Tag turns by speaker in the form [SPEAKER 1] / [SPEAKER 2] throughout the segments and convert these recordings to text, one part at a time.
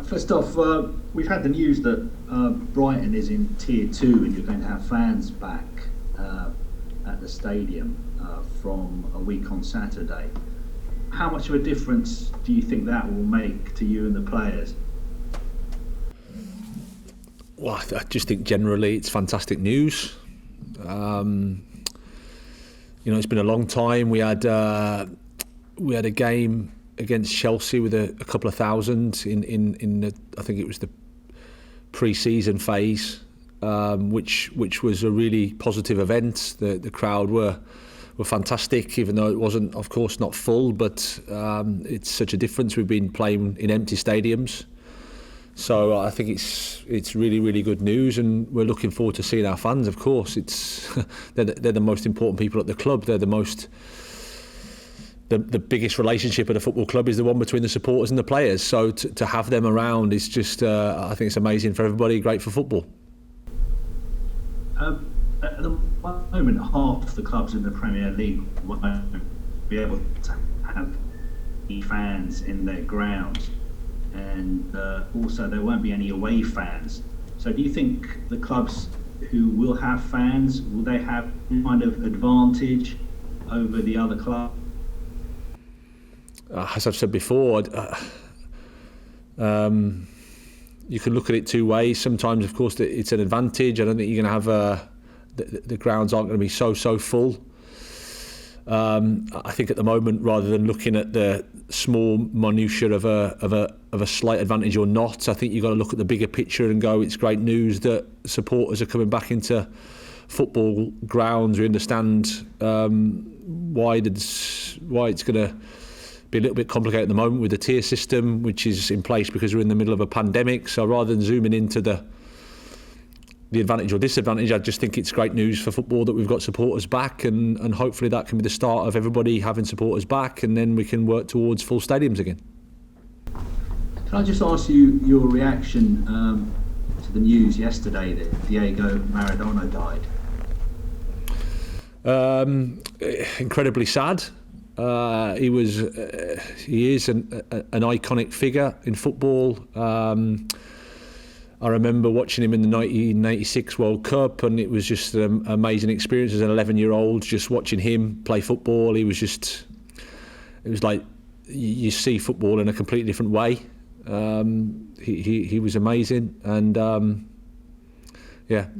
[SPEAKER 1] First off, we've had the news that Brighton is in Tier 2 and you're going to have fans back at the stadium from a week on Saturday. How much of a difference do you think that will make to you and the players?
[SPEAKER 2] Well, I just think generally it's fantastic news. It's been a long time. We had a game against Chelsea with a couple of thousand in the, I think it was the pre-season phase, which was a really positive event. The crowd were fantastic, even though it wasn't, of course, not full. But it's such a difference. We've been playing in empty stadiums. So I think it's really, really good news, and we're looking forward to seeing our fans. Of course, they're the most important people at the club. They're the biggest relationship at a football club is the one between the supporters and the players. So to have them around is just, I think it's amazing for everybody. Great for football.
[SPEAKER 1] At the moment, half the clubs in the Premier League won't be able to have fans in their grounds. And also there won't be any away fans. So do you think the clubs who will have fans, will they have kind of advantage over the other club?
[SPEAKER 2] As I've said before, you can look at it two ways. Sometimes, of course, it's an advantage. I don't think you're going to have the grounds aren't going to be so full. I think at the moment, rather than looking at the small minutiae of a slight advantage or not, I think you've got to look at the bigger picture and go, it's great news that supporters are coming back into football grounds. We understand why it's going to be a little bit complicated at the moment with the tier system, which is in place because we're in the middle of a pandemic. So rather than zooming into the advantage or disadvantage, I just think it's great news for football that we've got supporters back, and hopefully that can be the start of everybody having supporters back, and then we can work towards full stadiums again.
[SPEAKER 1] Can I just ask you your reaction to the news yesterday that Diego Maradona died?
[SPEAKER 2] Incredibly sad. He is an iconic figure in football. I remember watching him in the 1986 World Cup, and it was just an amazing experience as an 11-year-old, just watching him play football. It was like you see football in a completely different way. He was amazing, and of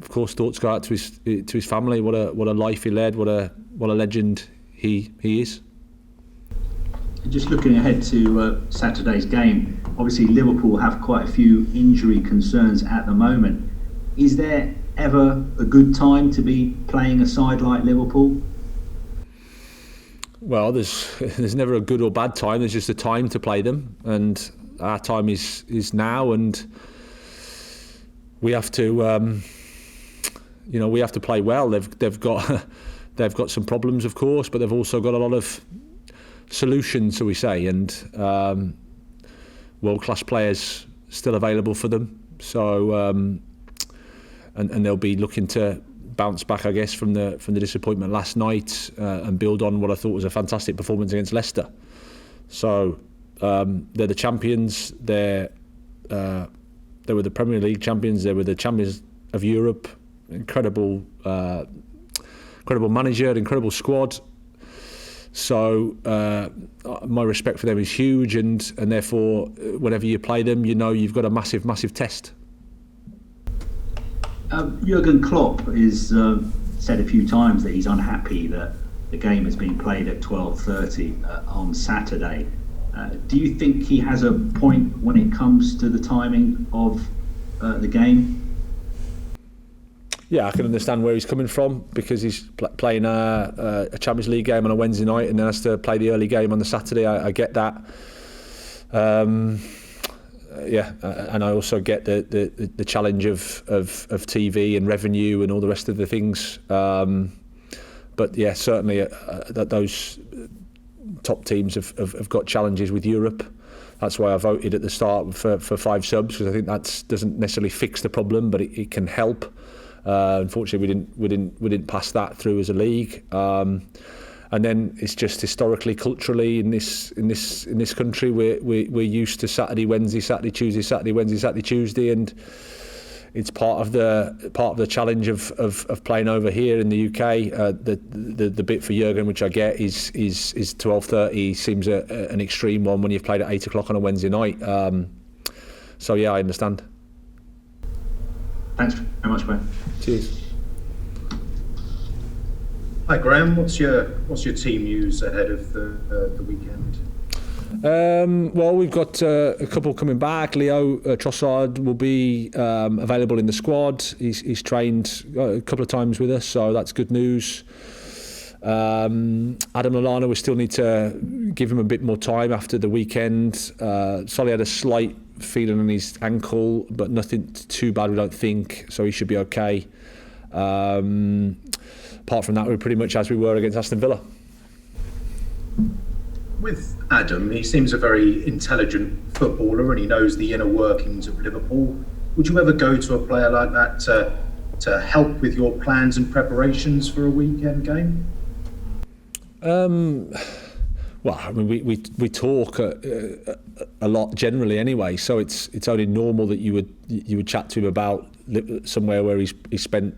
[SPEAKER 2] course, thoughts go out to his family. What a life he led. What a legend he is.
[SPEAKER 1] Just looking ahead to Saturday's game, obviously Liverpool have quite a few injury concerns at the moment. Is there ever a good time to be playing a side like Liverpool?
[SPEAKER 2] Well, there's never a good or bad time. There's just a time to play them, and our time is now, and we have to we have to play well. They've got some problems, of course, but they've also got a lot of solutions, so we say, and world-class players still available for them. So and they'll be looking to bounce back, I guess, from the disappointment last night and build on what I thought was a fantastic performance against Leicester. So they're the champions. They were the Premier League champions. They were the champions of Europe. Incredible manager, incredible squad. So my respect for them is huge, and therefore whenever you play them, you've got a massive test.
[SPEAKER 1] Jurgen Klopp has said a few times that he's unhappy that the game has been played at 12:30 on Saturday. Do you think he has a point when it comes to the timing of the game?
[SPEAKER 2] Yeah, I can understand where he's coming from, because he's playing a Champions League game on a Wednesday night and then has to play the early game on the Saturday. I get that. And I also get the challenge of TV and revenue and all the rest of the things. But yeah, certainly that those top teams have got challenges with Europe. That's why I voted at the start for 5 subs, because I think that doesn't necessarily fix the problem, but it can help. Unfortunately, we didn't pass that through as a league, And then it's just historically, culturally in this country, we're used to Saturday, Wednesday, Saturday, Tuesday, Saturday, Wednesday, Saturday, Tuesday, and it's part of the challenge of playing over here in the UK. The bit for Jurgen, which I get, is 12:30 seems an extreme one when you've played at 8 o'clock on a Wednesday night. So yeah, I understand.
[SPEAKER 1] Thanks very much, mate.
[SPEAKER 2] Cheers.
[SPEAKER 3] Hi Graham, what's your team news ahead of the weekend?
[SPEAKER 2] Well, we've got a couple coming back. Leo Trossard will be available in the squad. He's trained a couple of times with us, so that's good news. Adam Lallana, we still need to give him a bit more time after the weekend. Solly had a slight feeling on his ankle, but nothing too bad, we don't think, so he should be okay. Apart from that, we're pretty much as we were against Aston Villa.
[SPEAKER 3] With Adam, he seems a very intelligent footballer and he knows the inner workings of Liverpool. Would you ever go to a player like that to help with your plans and preparations for a weekend game?
[SPEAKER 2] Well, I mean, we talk a lot generally anyway, so it's only normal that you would chat to him about somewhere where he spent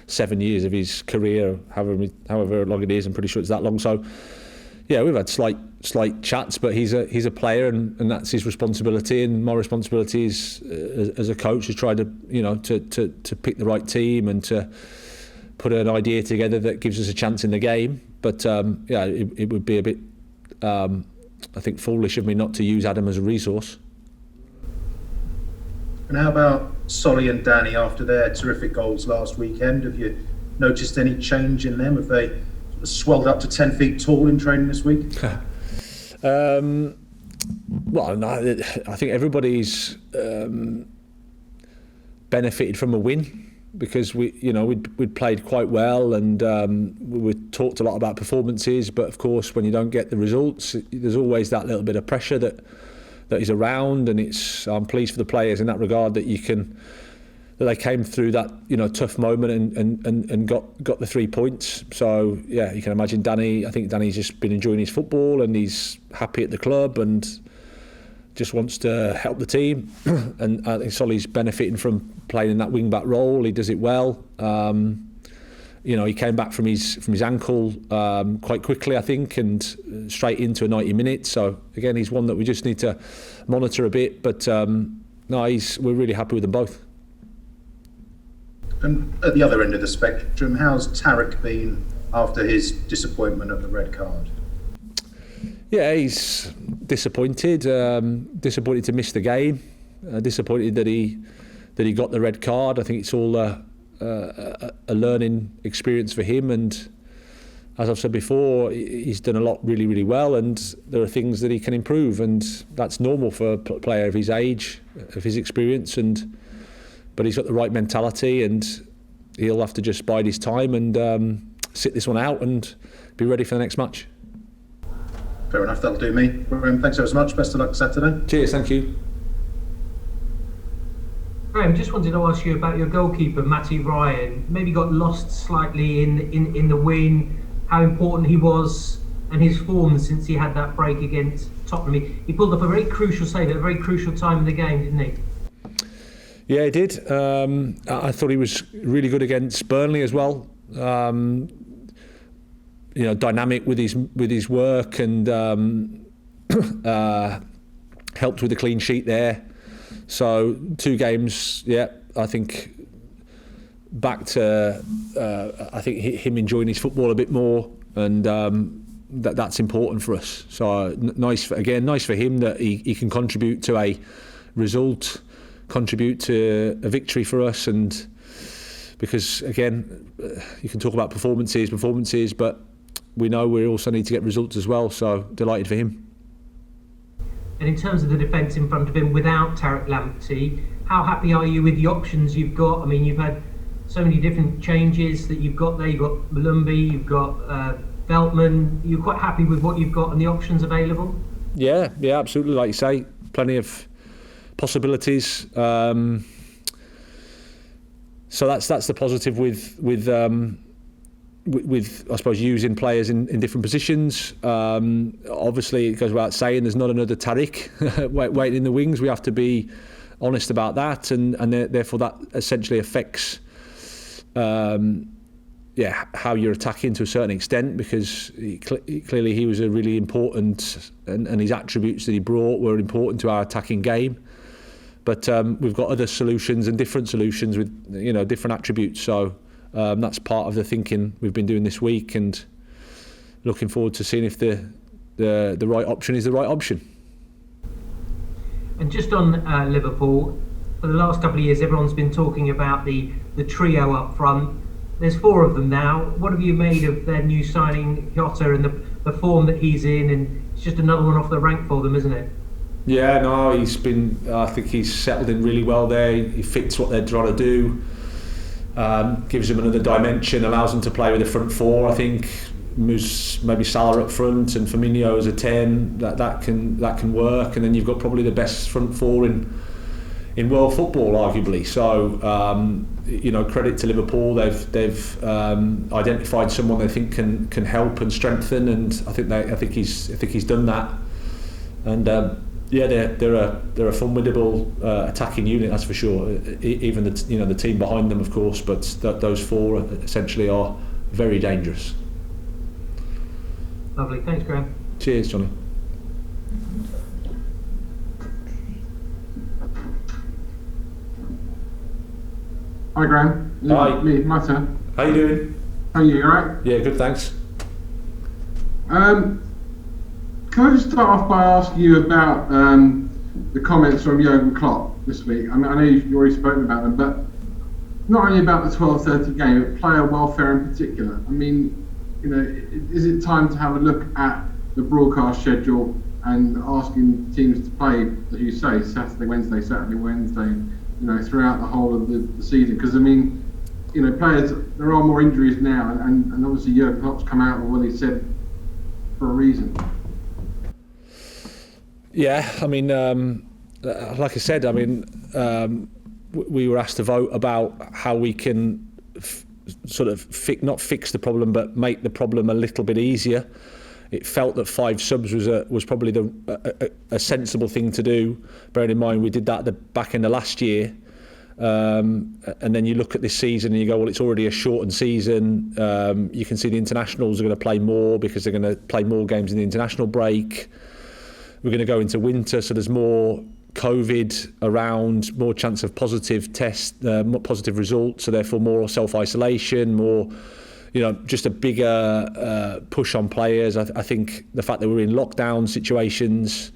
[SPEAKER 2] 7 years of his career, however long it is. I'm pretty sure it's that long. So yeah, we've had slight chats, but he's a player, and that's his responsibility. And my responsibility is as a coach is try to to pick the right team and to put an idea together that gives us a chance in the game. But yeah, it would be a bit I think foolish of me not to use Adam as a resource.
[SPEAKER 3] And how about Solly and Danny after their terrific goals last weekend? Have you noticed any change in them? Have they sort of swelled up to 10 feet tall in training this week?
[SPEAKER 2] Well, no, I think everybody's benefited from a win, because we'd played quite well, and we talked a lot about performances, but of course when you don't get the results, there's always that little bit of pressure that is around, and I'm pleased for the players in that regard that they came through that tough moment and got the 3 points. So yeah, you can imagine I think Danny's just been enjoying his football and he's happy at the club and just wants to help the team. And I think Solly's benefiting from playing in that wing back role. He does it well. He came back from his ankle quite quickly, I think, and straight into a 90 minutes. So again, he's one that we just need to monitor a bit. But we're really happy with them both.
[SPEAKER 3] And at the other end of the spectrum, how's Tarek been after his disappointment of the red card?
[SPEAKER 2] Yeah, he's disappointed. Disappointed to miss the game. Disappointed that he got the red card. I think it's all a learning experience for him, and as I've said before, he's done a lot really, really well, and there are things that he can improve, and that's normal for a player of his age, of his experience, but he's got the right mentality, and he'll have to just bide his time and sit this one out and be ready for the next match.
[SPEAKER 3] Fair enough, that'll do me. Graham, thanks so much. Best of luck Saturday.
[SPEAKER 2] Cheers, thank you.
[SPEAKER 4] Graham, just wanted to ask you about your goalkeeper, Matty Ryan. Maybe got lost slightly in the win, how important he was and his form since he had that break against Tottenham. He pulled up a very crucial save at a very crucial time in the game, didn't he?
[SPEAKER 2] Yeah, he did. I thought he was really good against Burnley as well. Dynamic with his work, and helped with the clean sheet there. So 2 games, yeah, I think back to I think him enjoying his football a bit more, and that's important for us. So nice for him that he can contribute to a result, contribute to a victory for us, and because again, you can talk about performances, but we know we also need to get results as well. So delighted for him.
[SPEAKER 4] And in terms of the defence in front of him without Tarek Lamptey, how happy are you with the options you've got? I mean, you've had so many different changes that you've got there. You've got Malumbi, you've got Veltman. You're quite happy with what you've got and the options available? Yeah,
[SPEAKER 2] absolutely. Like you say, plenty of possibilities. So that's the positive with with I suppose using players in different positions. Obviously, it goes without saying there's not another Tariq waiting in the wings. We have to be honest about that, and therefore that essentially affects how you're attacking to a certain extent, because clearly he was a really important, and his attributes that he brought were important to our attacking game. But we've got other solutions and different solutions with different attributes. So that's part of the thinking we've been doing this week, and looking forward to seeing if the right option is the right option.
[SPEAKER 4] And just on Liverpool, for the last couple of years, everyone's been talking about the trio up front. There's 4 of them now. What have you made of their new signing, Jota, and the form that he's in? And it's just another one off the rank for them, isn't it?
[SPEAKER 2] Yeah, no, I think he's settled in really well there. He fits what they're trying to do. Gives them another dimension, allows them to play with the front 4. I think moves maybe Salah up front and Firmino as a 10. That can work. And then you've got probably the best front 4 in world football, arguably. So credit to Liverpool. They've identified someone they think can help and strengthen, and I think he's done that. And they're a formidable attacking unit, that's for sure. Even the team behind them, of course, but those 4 essentially are very dangerous.
[SPEAKER 4] Lovely, thanks, Graham.
[SPEAKER 2] Cheers, Johnny.
[SPEAKER 5] Hi, Graham.
[SPEAKER 2] Hi.
[SPEAKER 5] Me, my turn.
[SPEAKER 2] How you doing?
[SPEAKER 5] How are you? All right?
[SPEAKER 2] Yeah, good, thanks.
[SPEAKER 5] Can I just start off by asking you about the comments from Jurgen Klopp this week? I mean, I know you've already spoken about them, but not only about the 12:30 game, but player welfare in particular. I mean, is it time to have a look at the broadcast schedule and asking teams to play, as you say, Saturday, Wednesday, throughout the whole of the season? Because I mean, players, there are more injuries now, and obviously Jurgen Klopp's come out with what he said for a reason.
[SPEAKER 2] Yeah, I mean, like I said, we were asked to vote about how we can not fix the problem, but make the problem a little bit easier. It felt that 5 subs was probably a sensible thing to do, bearing in mind we did that at the back end of last year. And then you look at this season and you go, well, it's already a shortened season. You can see the internationals are going to play more because they're going to play more games in the international break. We're going to go into winter, so there's more COVID around, more chance of positive tests, more positive results, so therefore more self-isolation, more, just a bigger push on players. I think the fact that we're in lockdown situations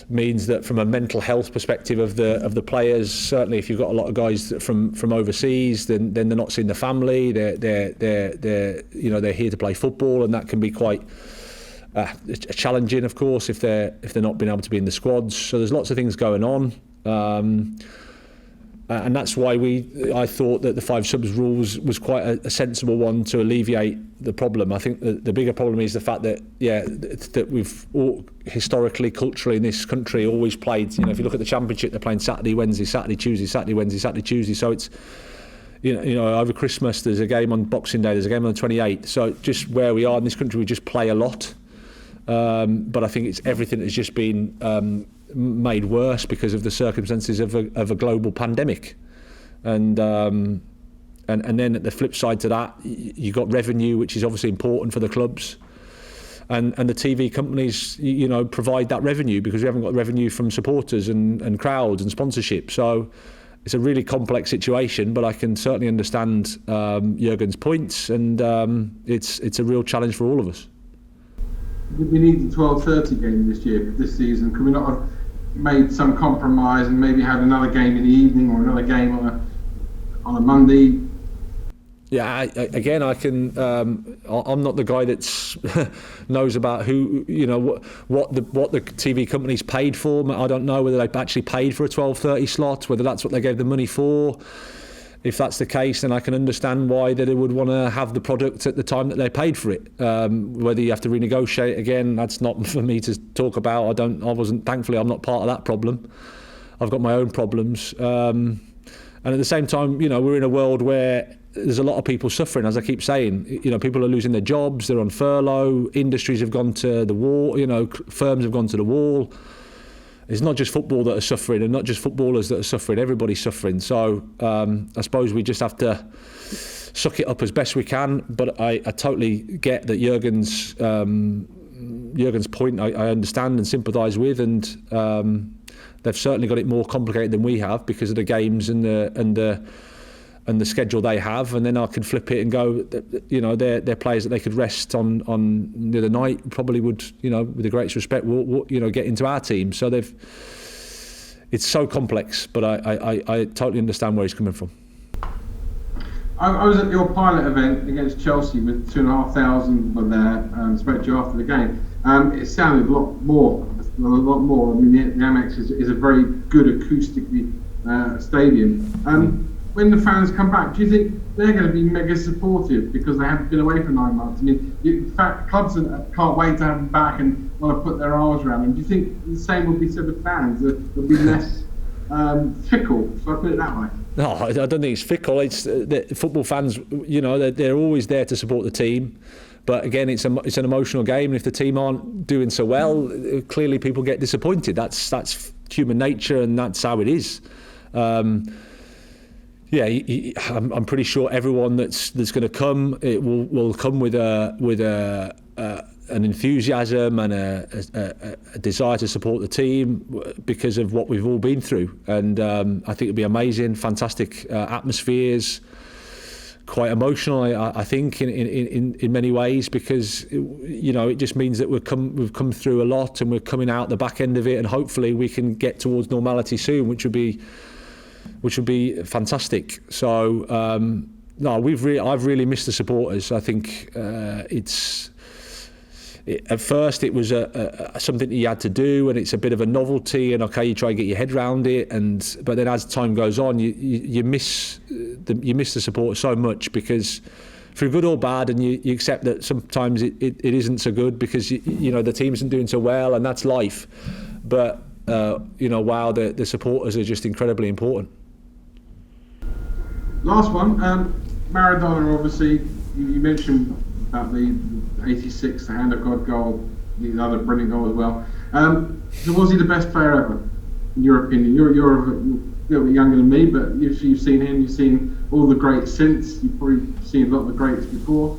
[SPEAKER 2] means that from a mental health perspective of the players, certainly if you've got a lot of guys from overseas, then they're not seeing the family. They're here to play football, and that can be quite challenging, of course, if they're not being able to be in the squads. So there's lots of things going on, and that's why I thought that the 5 subs rules was quite a sensible one to alleviate the problem. I think the bigger problem is the fact that that we've all, historically, culturally in this country always played. If you look at the Championship, they're playing Saturday, Wednesday, Saturday, Tuesday, Saturday, Wednesday, Saturday, Tuesday. So it's over Christmas there's a game on Boxing Day, there's a game on the 28th. So just where we are in this country, we just play a lot. But I think it's everything has just been made worse because of the circumstances of a global pandemic, and then at the flip side to that, you got revenue, which is obviously important for the clubs, and the TV companies provide that revenue because we haven't got revenue from supporters and crowds and sponsorship. So it's a really complex situation, but I can certainly understand Jurgen's points, and it's a real challenge for all of us.
[SPEAKER 5] We need the 12:30 game this season. Could we not have made some compromise and maybe had another game in the evening or another game on a Monday?
[SPEAKER 2] Yeah, I can. I'm not the guy that's knows about who what the TV companies paid for. I don't know whether they actually paid for a 12:30 slot, whether that's what they gave the money for. If that's the case, then I can understand why they would want to have the product at the time that they paid for it. Whether you have to renegotiate again, that's not for me to talk about. Thankfully, I'm not part of that problem. I've got my own problems. And at the same time, we're in a world where there's a lot of people suffering, as I keep saying. You know, people are losing their jobs, they're on furlough, industries have gone to the wall, you know, firms have gone to the wall. It's not just football that are suffering, and not just footballers that are suffering, everybody's suffering. So I suppose we just have to suck it up as best we can. But I totally get that Jurgen's point I understand and sympathise with, and they've certainly got it more complicated than we have because of the games and the schedule they have. And then I could flip it and go, you know, they're players that they could rest on the other night probably would, you know, with the greatest respect, will you know, get into our team. So it's so complex, but I totally understand where he's coming from.
[SPEAKER 5] I was at your pilot event against Chelsea with 2,500 were there. Spoke to you after the game. It sounded a lot more. I mean, the Amex is a very good acoustically stadium. When the fans come back, do you think they're going to be mega supportive because they haven't been away for 9 months? I mean, in fact, clubs can't wait to have them back and want to put their arms around them. Do you think the same will be said of fans? They'll be less fickle, so I put it that way.
[SPEAKER 2] No, I don't think it's fickle. It's football fans, you know, they're always there to support the team. But again, it's an emotional game, and if the team aren't doing so well, clearly people get disappointed. That's human nature, and that's how it is. Yeah, I'm pretty sure everyone that's going to come, it will come with an enthusiasm and a desire to support the team because of what we've all been through. And I think it'll be amazing, fantastic atmospheres, quite emotional, I think, in many ways, because you know, it just means that we've come through a lot, and we're coming out the back end of it, and hopefully we can get towards normality soon, which would be fantastic. So no, I've really missed the supporters. I think at first it was something that you had to do, and it's a bit of a novelty, and okay, you try and get your head around it, but then as time goes on, you miss the support so much, because for good or bad, and you accept that sometimes it isn't so good because you know, the team isn't doing so well, and that's life. But you know, wow, the supporters are just incredibly important.
[SPEAKER 5] Last one, Maradona, obviously, you mentioned about the 86, the Hand of God goal, the other brilliant goal as well. So was he the best player ever, in your opinion? You're a little bit younger than me, but you've seen him, you've seen all the greats since, you've probably seen a lot of the greats before.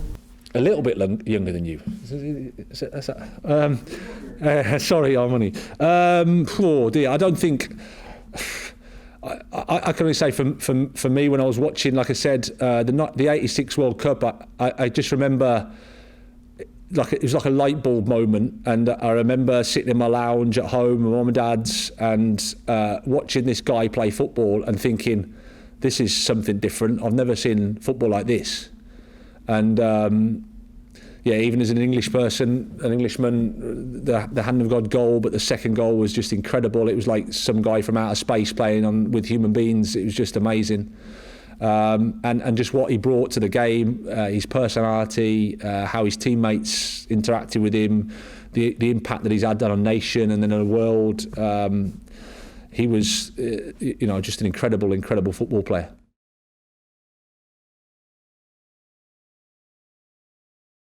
[SPEAKER 5] A little bit
[SPEAKER 2] younger than you. Sorry, Armani. Oh dear, I don't think... I can only say for me, when I was watching, like I said, the 86 World Cup, I just remember, like, it was like a light bulb moment, and I remember sitting in my lounge at home, my mum and dad's, and watching this guy play football and thinking, this is something different. I've never seen football like this. And yeah, even as an Englishman, the Hand of God goal, but the second goal was just incredible. It was like some guy from outer space playing with human beings. It was just amazing. And just what he brought to the game, his personality, how his teammates interacted with him, the impact that he's had on a nation and then on a world. He was, you know, just an incredible football player.